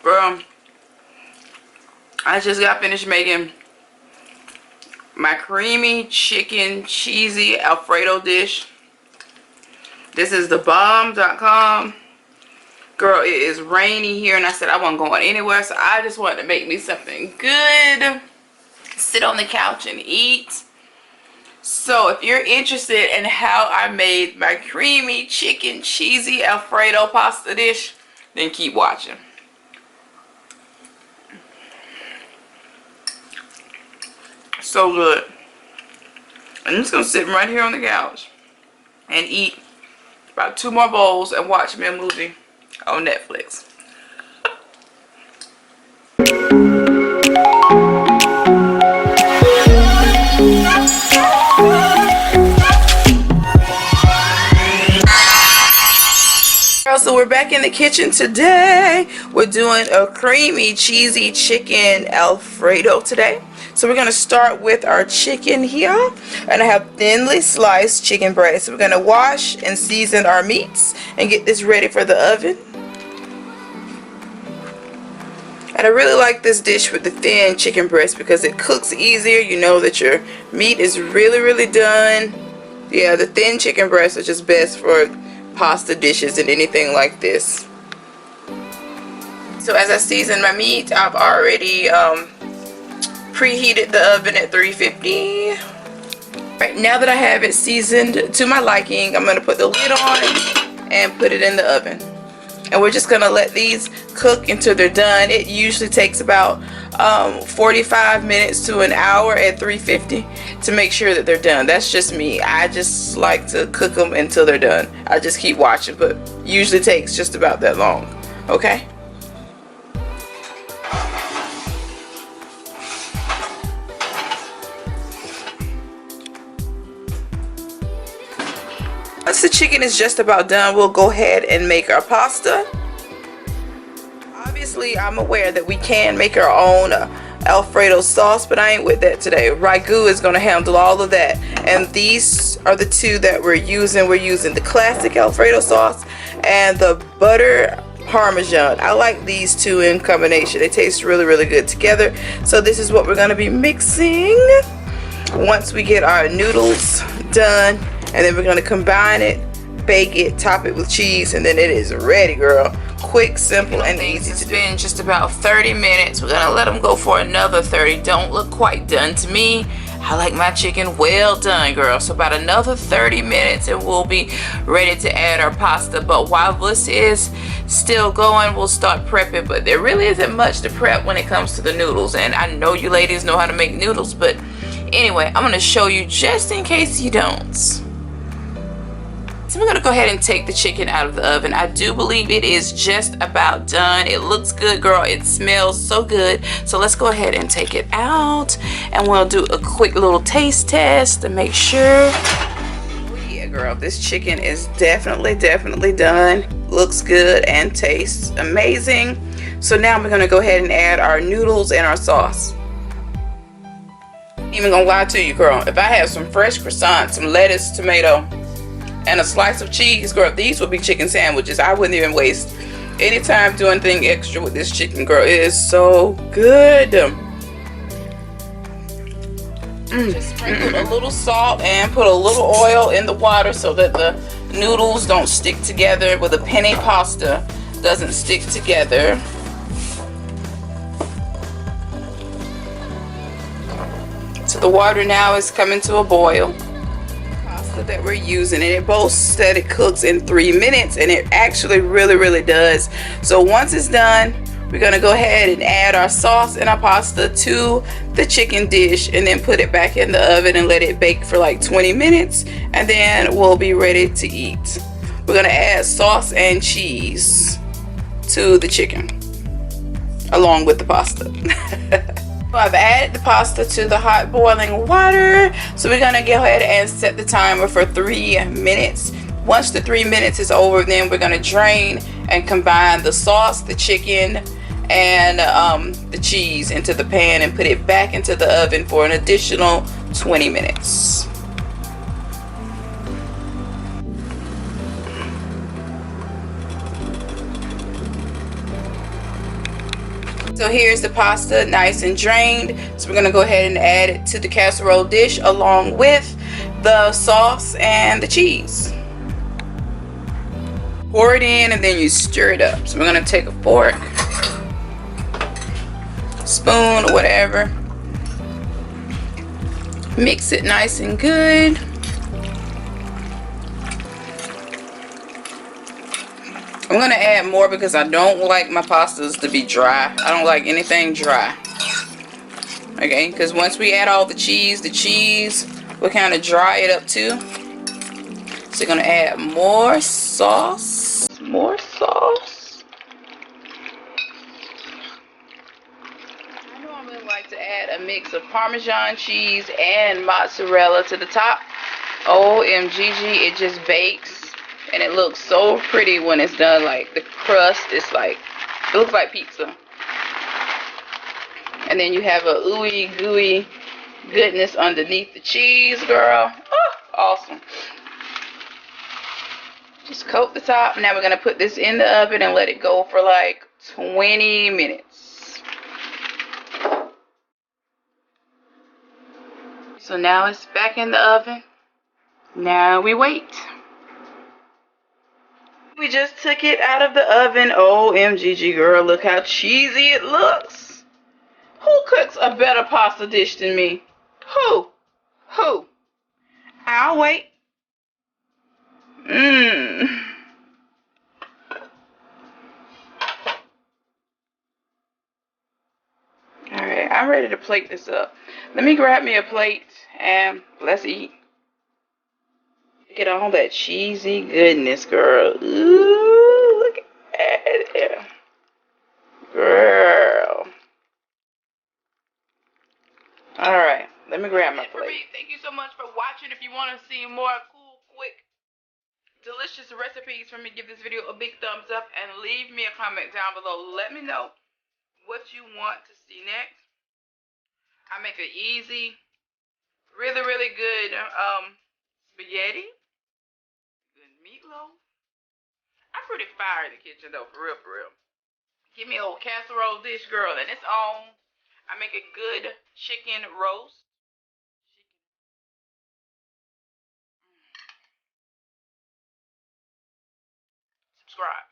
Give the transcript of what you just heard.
Girl, I just got finished making my creamy chicken cheesy Alfredo dish. This is the bomb.com. Girl, it is rainy here, and I said I wasn't going anywhere, so I just wanted to make me something good, sit on the couch and eat. So if you're interested in how I made my creamy chicken cheesy Alfredo pasta dish, then keep watching. So good. I'm just gonna sit right here on the couch and eat about 2 more bowls and watch me a movie on Netflix. So we're back in the kitchen today. We're doing a creamy cheesy chicken Alfredo today. So we're going to start with our chicken here, and I have thinly sliced chicken breast. So we're going to wash and season our meats and get this ready for the oven. And I really like this dish with the thin chicken breast because it cooks easier. You know that your meat is really done. Yeah, the thin chicken breasts are just best for pasta dishes and anything like this. So as I season my meat, I've already preheated the oven at 350. Right, now that I have it seasoned to my liking, I'm going to put the lid on and put it in the oven. And we're just going to let these cook until they're done. It usually takes about 45 minutes to an hour at 350 to make sure that they're done. That's just me. I just like to cook them until they're done. I just keep watching, but usually takes just about that long. Okay? Once the chicken is just about done, we'll go ahead and make our pasta. Obviously, I'm aware that we can make our own Alfredo sauce, but I ain't with that today. Ragu is going to handle all of that. And these are the two that we're using. We're using the classic Alfredo sauce and the butter Parmesan. I like these two in combination. They taste really good together. So this is what we're going to be mixing once we get our noodles done. And then we're going to combine it, bake it, top it with cheese, and then it is ready, girl. Quick, simple, and easy to do. It's been just about 30 minutes. We're going to let them go for another 30. Don't look quite done to me. I like my chicken well done, girl. So about another 30 minutes and we'll be ready to add our pasta. But while this is still going, we'll start prepping. But there really isn't much to prep when it comes to the noodles. And I know you ladies know how to make noodles, but anyway, I'm going to show you just in case you don't. So we're going to go ahead and take the chicken out of the oven. I do believe it is just about done. It looks good, girl. It smells so good. So let's go ahead and take it out. And we'll do a quick little taste test to make sure. Oh yeah, girl. This chicken is definitely done. Looks good and tastes amazing. So now we're going to go ahead and add our noodles and our sauce. Even gonna lie to you, girl. If I had some fresh croissants, some lettuce, tomato, and a slice of cheese, girl, these would be chicken sandwiches. I wouldn't even waste any time doing anything extra with this chicken, girl. It is so good. Just sprinkle a little salt and put a little oil in the water so that the noodles don't stick together, with the penne pasta doesn't stick together. So the water now is coming to a boil. That we're using, and it boasts that it cooks in 3 minutes, and it actually really does. So once it's done, we're gonna go ahead and add our sauce and our pasta to the chicken dish and then put it back in the oven and let it bake for like 20 minutes, and then we'll be ready to eat. We're gonna add sauce and cheese to the chicken along with the pasta. I've added the pasta to the hot boiling water, so we're gonna go ahead and set the timer for 3 minutes. Once the 3 minutes is over, then we're gonna drain and combine the sauce, the chicken, and the cheese into the pan and put it back into the oven for an additional 20 minutes. So here's the pasta, nice and drained. So we're gonna go ahead and add it to the casserole dish along with the sauce and the cheese. Pour it in and then you stir it up. So we're gonna take a fork, spoon, or whatever. Mix it nice and good. I'm gonna add more because I don't like my pastas to be dry. I don't like anything dry. Okay, because once we add all the cheese will kind of dry it up too. So you're gonna add more sauce. More sauce. I normally like to add a mix of Parmesan cheese and mozzarella to the top. OMGG, it just bakes. And it looks so pretty when it's done. Like the crust is like, it looks like pizza. And then you have a ooey gooey goodness underneath the cheese, girl. Oh, awesome. Just coat the top. Now we're gonna put this in the oven and let it go for like 20 minutes. So now it's back in the oven. Now we wait. We just took it out of the oven. OMGG, girl, look how cheesy it looks. Who cooks a better pasta dish than me? Who? Who? I'll wait. Mmm. Alright, I'm ready to plate this up. Let me grab me a plate and let's eat. Get all that cheesy goodness, girl. Ooh, look at it. Girl. Alright, let me grab my plate. Thank you so much for watching. If you want to see more cool, quick, delicious recipes from me, give this video a big thumbs up and leave me a comment down below. Let me know what you want to see next. I make an easy, really, really good spaghetti. Good meatloaf. I'm pretty fire in the kitchen though, for real, for real. Give me a old casserole dish, girl, and it's on. I make a good chicken roast. Subscribe.